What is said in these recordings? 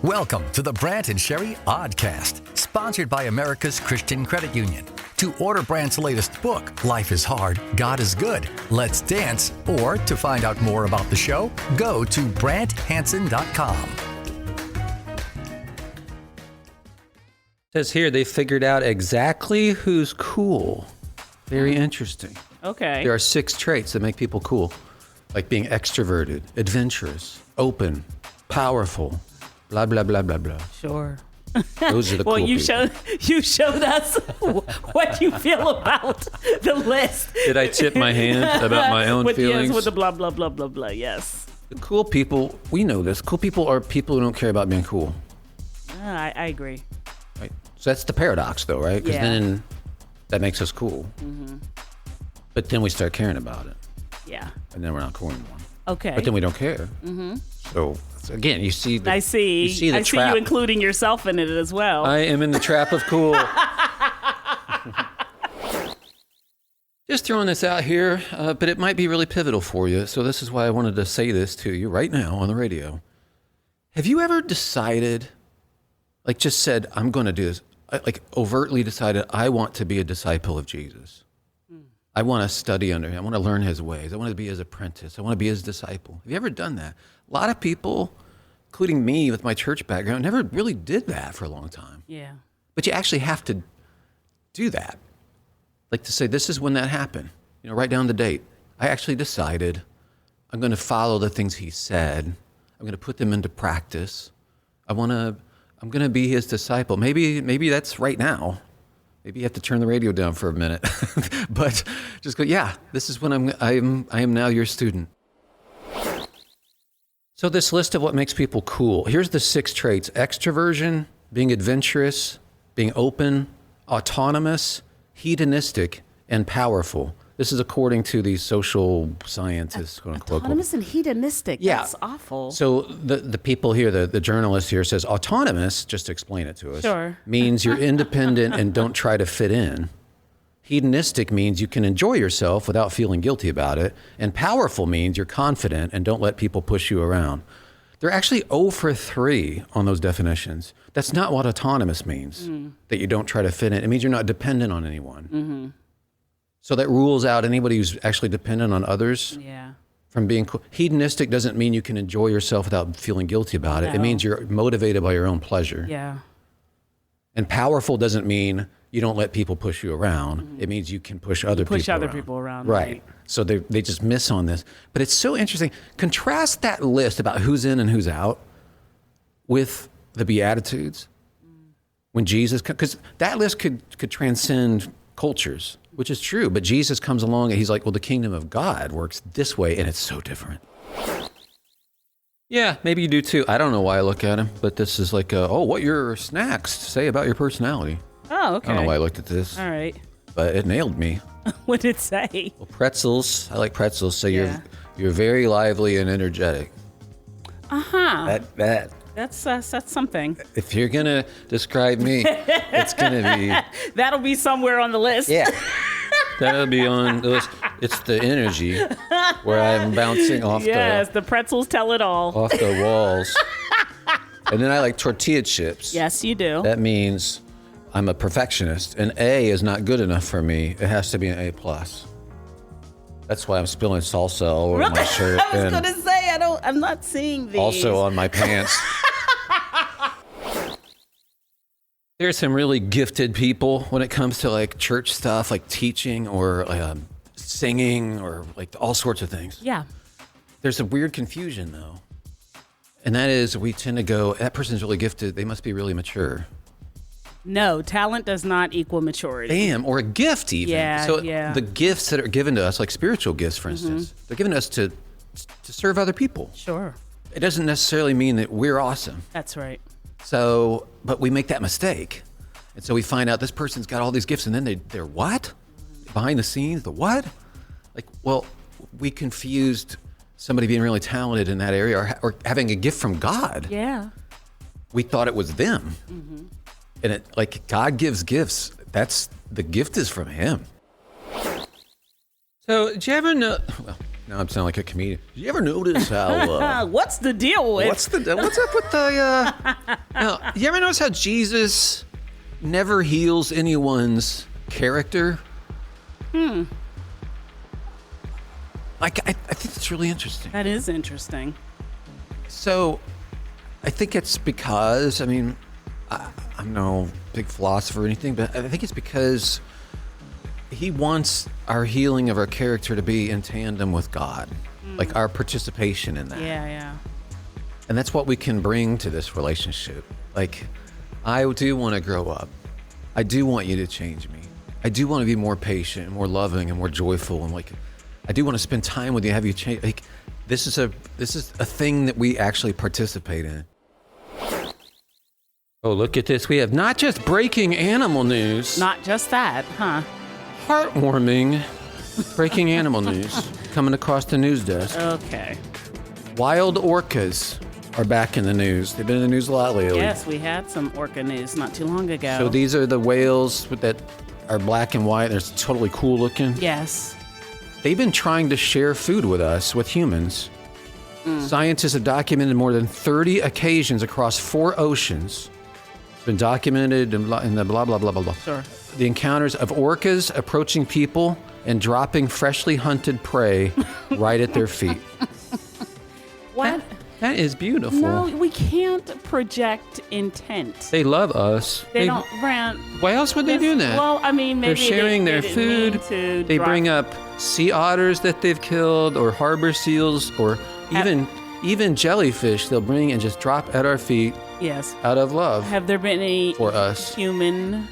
Welcome to the Brant and Sherry Oddcast, sponsored by America's Christian Credit Union. To order Brant's latest book, Life is Hard, God is Good, Let's Dance, or to find out more about the show, go to BrantHansen.com. It says here they figured out exactly who's cool. Very interesting. Okay. There are 6 traits that make people cool, like being extroverted, adventurous, open, powerful, blah, blah, blah, blah, blah. Sure. Those are the cool people. You showed us what you feel about the list. Did I tip my hand about my own feelings? Yes, with the blah, blah, blah, blah, blah, yes. The cool people, we know this. Cool people are people who don't care about being cool. I agree. Right. So that's the paradox, though, right? Because then that makes us cool. Mm-hmm. But then we start caring about it. Yeah. And then we're not cool anymore. Okay. But then we don't care. Mm-hmm. So again, you see the I see you including yourself in it as well. I am in the trap of cool. Just throwing this out here, but it might be really pivotal for you. So this is why I wanted to say this to you right now on the radio. Have you ever decided, like just said, I'm going to do this, like overtly decided, I want to be a disciple of Jesus. I want to study under him. I want to learn his ways. I want to be his apprentice. I want to be his disciple. Have you ever done that? A lot of people, including me with my church background, never really did that for a long time. Yeah. But you actually have to do that. Like to say, this is when that happened. You know, write down the date. I actually decided I'm going to follow the things he said. I'm going to put them into practice. I'm going to be his disciple. Maybe that's right now. Maybe you have to turn the radio down for a minute, but just go, yeah, this is when I am now your student. So this list of what makes people cool, here's the 6 traits: extroversion, being adventurous, being open, autonomous, hedonistic, and powerful. This is according to these social scientists, quote unquote. Autonomous and hedonistic. Yeah. That's awful. So the people here, the journalist here says autonomous, just to explain it to us, Sure. means you're independent and don't try to fit in. Hedonistic means you can enjoy yourself without feeling guilty about it. And powerful means you're confident and don't let people push you around. They're actually 0 for 3 on those definitions. That's not what autonomous means, that you don't try to fit in. It means you're not dependent on anyone. Mm-hmm. So that rules out anybody who's actually dependent on others from being cool. Hedonistic doesn't mean you can enjoy yourself without feeling guilty about it. No. It means you're motivated by your own pleasure. Yeah. And powerful doesn't mean you don't let people push you around. Mm-hmm. It means you can push other people around. Right. So they just miss on this. But it's so interesting. Contrast that list about who's in and who's out with the Beatitudes. When Jesus, because that list could transcend cultures, which is true. But Jesus comes along and he's like, well, the kingdom of God works this way, and it's so different. Yeah, maybe you do too. I don't know why I look at him, but this is like, what your snacks say about your personality. Oh, okay. I don't know why I looked at this. All right. But it nailed me. What did it say? Well, pretzels. I like pretzels. So you're very lively and energetic. Uh-huh. That's That's something. If you're gonna describe me, it's gonna be. That'll be somewhere on the list. Yeah. That'll be on the list. It's the energy where I'm bouncing off the pretzels tell it all. off the walls. And then I like tortilla chips. Yes, you do. That means I'm a perfectionist. An A is not good enough for me. It has to be an A+. That's why I'm spilling salsa all over my shirt. I was gonna say I'm not seeing these. Also on my pants. There's some really gifted people when it comes to like church stuff, like teaching or singing or like all sorts of things. Yeah. There's a weird confusion though. And that is we tend to go, that person's really gifted. They must be really mature. No, talent does not equal maturity. Or a gift even. Yeah, so yeah. The gifts that are given to us, like spiritual gifts, for instance, they're given to us to serve other people. Sure. It doesn't necessarily mean that we're awesome. That's right. So, but we make that mistake. And so we find out this person's got all these gifts and then they're what? Behind the scenes, the what? Like, well, we confused somebody being really talented in that area or having a gift from God. Yeah. We thought it was them. Mm-hmm. And it, like, God gives gifts. The gift is from him. So, did you ever know, well, Now I'm sounding like a comedian. Did you ever notice how? What's the deal with? What's up with the? Now, you ever notice how Jesus never heals anyone's character? Like I think that's really interesting. That is interesting. So, I think it's because I'm no big philosopher or anything, but I think it's because he wants our healing of our character to be in tandem with God, like our participation in that. Yeah. And that's what we can bring to this relationship. Like, I do want to grow up. I do want you to change me. I do want to be more patient, and more loving, and more joyful, and like, I do want to spend time with you, have you change. Like, this is a thing that we actually participate in. Oh, look at this. We have not just breaking animal news. Not just that, huh? Heartwarming breaking animal news coming across the news desk. Okay. Wild orcas are back in the news. They've been in the news a lot lately. Yes, we had some orca news not too long ago. So these are the whales that are black and white. They're totally cool looking. Yes. They've been trying to share food with us, with humans. Scientists have documented more than 30 occasions across 4 oceans. It's been documented in the blah, blah, blah, blah, blah. Sure. The encounters of orcas approaching people and dropping freshly hunted prey right at their feet. What? That is beautiful. No, we can't project intent. They love us. They don't, Brant. Why else would they do that? Well, I mean, maybe they're sharing their food. They bring up sea otters that they've killed, or harbor seals, or even jellyfish. They'll bring and just drop at our feet. Yes. Out of love. Have there been any for us human,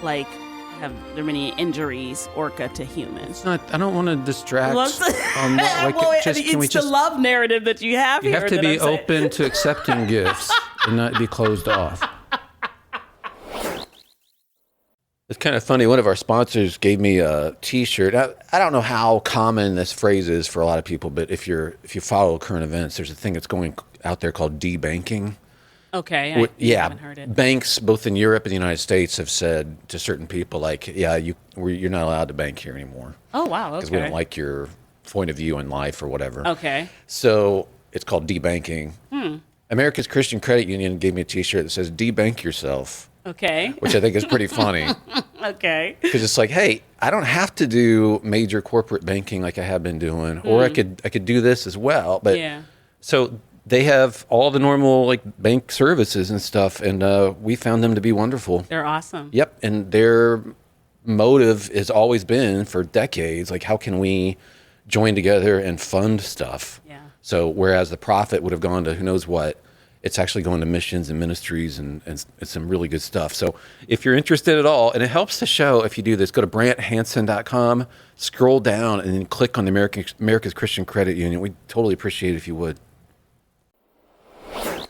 have there been any injuries, orca to humans? It's not. I don't want to distract. It's the love narrative that you have here. You have to be open to accepting gifts and not be closed off. It's kind of funny. One of our sponsors gave me a T-shirt. I don't know how common this phrase is for a lot of people, but if you follow current events, there's a thing that's going out there called debanking. Okay, I haven't heard it. Banks both in Europe and the United States have said to certain people, like, you're not allowed to bank here anymore. Oh, wow, okay. Because we don't like your point of view in life or whatever. Okay. So it's called debanking. America's Christian Credit Union gave me a T-shirt that says, debank yourself. Okay. Which I think is pretty funny. Okay. Because it's like, hey, I don't have to do major corporate banking like I have been doing, or I could do this as well. But so they have all the normal like bank services and stuff, and we found them to be wonderful. They're awesome. Yep, and their motive has always been for decades, like, how can we join together and fund stuff? Yeah. So whereas the profit would have gone to who knows what, it's actually going to missions and ministries and some really good stuff. So if you're interested at all, and it helps the show if you do this, go to BrantHansen.com, scroll down, and then click on the America's Christian Credit Union. We'd totally appreciate it if you would. A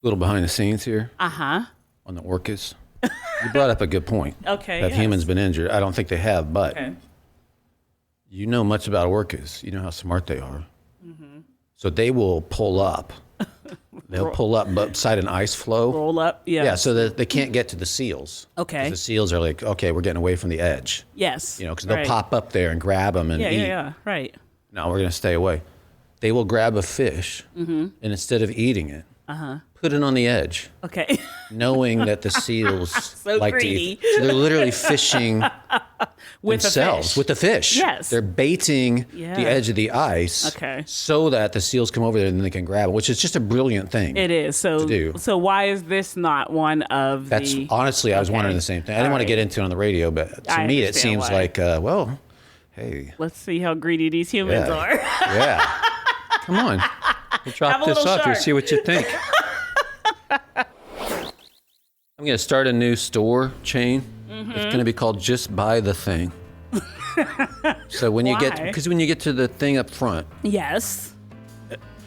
little behind the scenes here. Uh-huh. On the orcas. You brought up a good point. Okay. Have humans been injured? I don't think they have, but you know much about orcas. You know how smart they are. Mm-hmm. So they will pull up. They'll pull up beside an ice floe. Roll up, Yeah, so that they can't get to the seals. Okay. The seals are like, okay, we're getting away from the edge. Yes. You know, because they'll pop up there and grab them and eat. Yeah, right. No, we're going to stay away. They will grab a fish, and instead of eating it, put it on the edge. Okay. Knowing that the seals like greedy. to eat. So they're literally fishing with themselves with the fish. Yes. They're baiting the edge of the ice so that the seals come over there and they can grab it, which is just a brilliant thing. It is. To do. So why is this not one of That's honestly, I was wondering the same thing. I didn't want to get into it on the radio, but to me it seems like, well, hey. Let's see how greedy these humans are. Yeah. Come on. We'll drop this off here, see what you think. I'm going to start a new store chain. Mm-hmm. It's going to be called Just Buy the Thing. So when you get to the thing up front. Yes.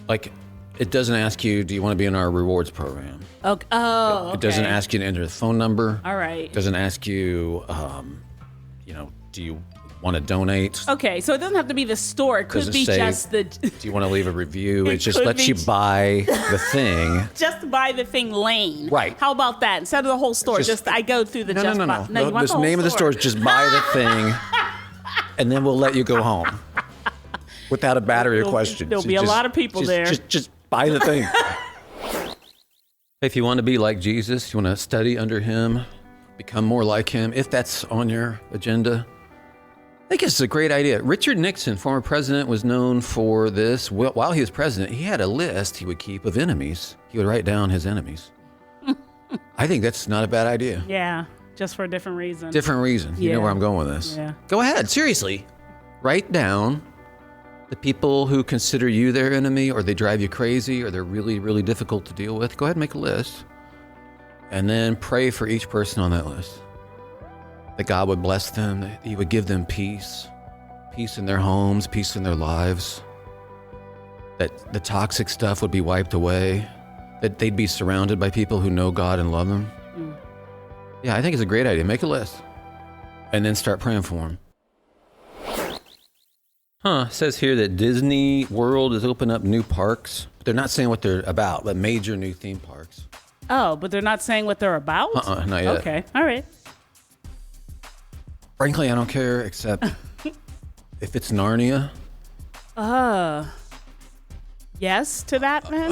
Like, it doesn't ask you, do you want to be in our rewards program? Okay. Oh, It doesn't ask you to enter the phone number. All right. It doesn't ask you, do you want to donate? Okay, so it doesn't have to be the store. It could be just the... Do you want to leave a review? It just lets you buy the thing. Just buy the thing lane. Right. How about that? Instead of the whole store, I go through the No. you want The the whole name of the store is Just Buy the Thing, and then we'll let you go home. without a battery or question. There'll be a lot of people there. Just buy the thing. If you want to be like Jesus, you want to study under him, become more like him, if that's on your agenda, I think it's a great idea. Richard Nixon, former president, was known for this. While he was president, he had a list he would keep of enemies. He would write down his enemies. I think that's not a bad idea. Yeah, just for a different reason. Different reason. You know where I'm going with this. Yeah. Go ahead, seriously. Write down the people who consider you their enemy, or they drive you crazy, or they're really, really difficult to deal with. Go ahead and make a list. And then pray for each person on that list. That God would bless them, that he would give them peace. Peace in their homes, peace in their lives. That the toxic stuff would be wiped away. That they'd be surrounded by people who know God and love them. Yeah, I think it's a great idea. Make a list. And then start praying for them. It says here that Disney World has opened up new parks. But they're not saying what they're about, but major new theme parks. Oh, but they're not saying what they're about? Not yet. Okay, all right. Frankly, I don't care, except if it's Narnia. Yes to that, then?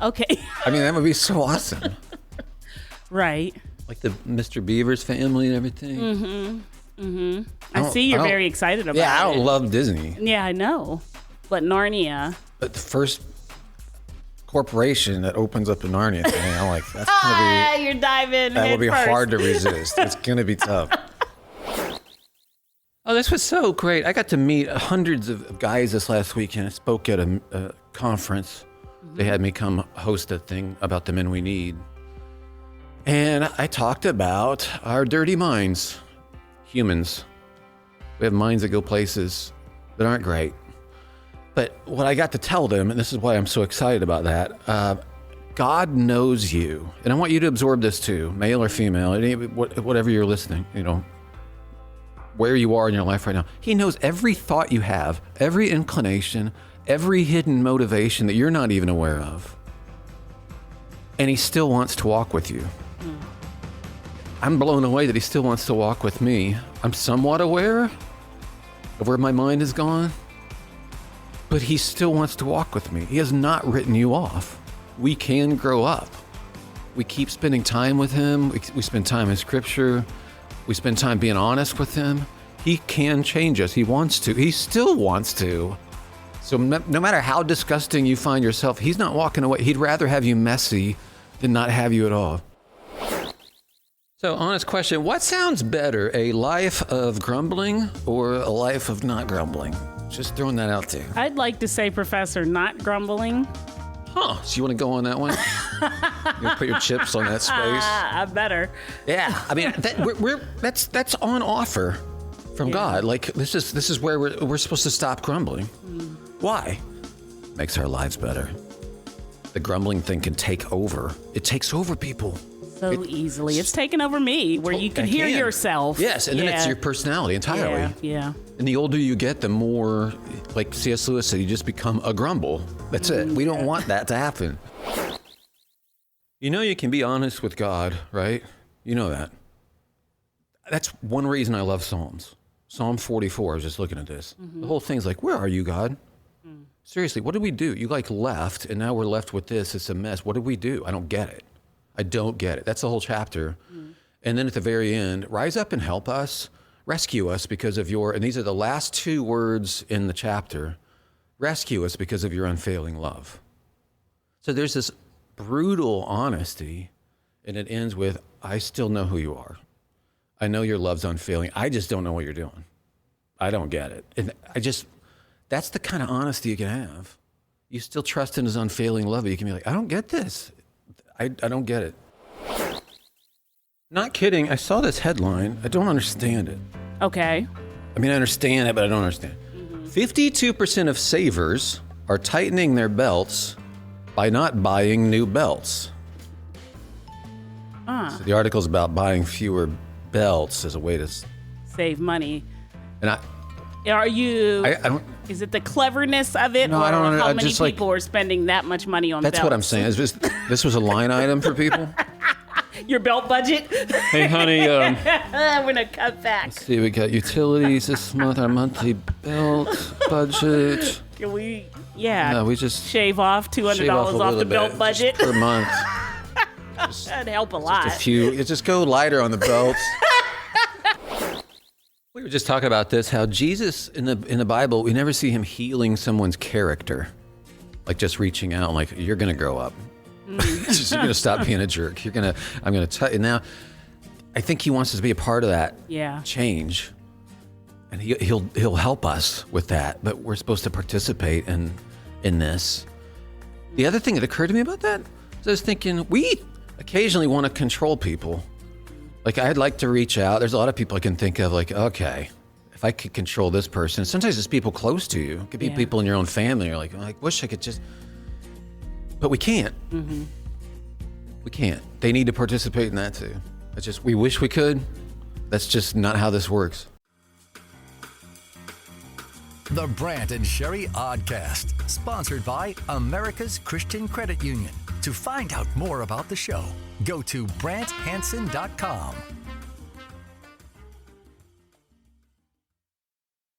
Okay. I mean, that would be so awesome. Right. Like the Mr. Beaver's family and everything. I see you're very excited about it. Yeah, I don't love Disney. Yeah, I know. But Narnia. But the first corporation that opens up a Narnia thing, I'm like, that's going to be... You're diving That will be first. hard to resist. It's going to be tough. Oh, this was so great. I got to meet hundreds of guys this last weekend. I spoke at a conference. They had me come host a thing about the men we need. And I talked about our dirty minds. Humans. We have minds that go places that aren't great. But what I got to tell them, and this is why I'm so excited about that, God knows you. And I want you to absorb this too, male or female, whatever you're listening, where you are in your life right now. He knows every thought you have, every inclination, every hidden motivation that you're not even aware of. And he still wants to walk with you. I'm blown away that he still wants to walk with me. I'm somewhat aware of where my mind has gone, but he still wants to walk with me. He has not written you off. We can grow up. We keep spending time with him. We spend time in scripture. We spend time being honest with him. He can change us. He wants to. He still wants to. So no matter how disgusting you find yourself, he's not walking away. He'd rather have you messy than not have you at all. So, honest question, what sounds better, a life of grumbling or a life of not grumbling? Just throwing that out there. I'd like to say, Professor, not grumbling. So you want to go on that one? You put your chips on that space? I better. Yeah, I mean, that's on offer from God. Like, this is where we're supposed to stop grumbling. Why? Makes our lives better. The grumbling thing can take over. It takes over people. So easily. It's taken over me, where you can hear yourself. Yes, and then it's your personality entirely. Yeah. And the older you get, the more, like C.S. Lewis said, you just become a grumble. That's it. We don't want that to happen. You can be honest with God, right? You know that. That's one reason I love Psalms. Psalm 44, I was just looking at this. The whole thing's like, where are you, God? Seriously, what did we do? You left, and now we're left with this. It's a mess. What did we do? I don't get it. I don't get it. That's the whole chapter. And then at the very end, rise up and help us, rescue us because of and these are the last two words in the chapter, rescue us because of your unfailing love. So there's this brutal honesty, and it ends with, I still know who you are. I know your love's unfailing. I just don't know what you're doing. I don't get it. And that's the kind of honesty you can have. You still trust in his unfailing love, but you can be like, I don't get this. I don't get it. Not kidding. I saw this headline. I don't understand it. Okay. I mean, I understand it, but I don't understand. 52% of savers are tightening their belts by not buying new belts. So the article's about buying fewer belts as a way to save money. And Are you? I don't. Is it the cleverness of it, No, or I don't know. how many people are spending that much money on That's belts? what I'm saying. This was a line item for people. Your belt budget? Hey, honey, I'm going to cut back. let's see, we got utilities this month, our monthly belt budget. Can we, yeah, No, we just shave off $200 shave off, a off little the bit, belt budget? just per month. That'd help a lot. A few, you just go lighter on the belts. We were just talking about this, how Jesus in the Bible, we never see him healing someone's character. Like just reaching out, like, you're going to grow up. You're going to stop being a jerk. I'm going to tell you. Now, I think he wants us to be a part of that change. And he'll help us with that. But we're supposed to participate in this. The other thing that occurred to me about that is I was thinking, we occasionally want to control people. Like, I'd like to reach out. There's a lot of people I can think of, like, okay, if I could control this person. Sometimes it's people close to you. It could be people in your own family. You're like, I wish I could just... But we can't. Mm-hmm. We can't. They need to participate in that too. It's just, we wish we could. That's just not how this works. The Brant and Sherry Oddcast, sponsored by America's Christian Credit Union. To find out more about the show, go to BrantHansen.com.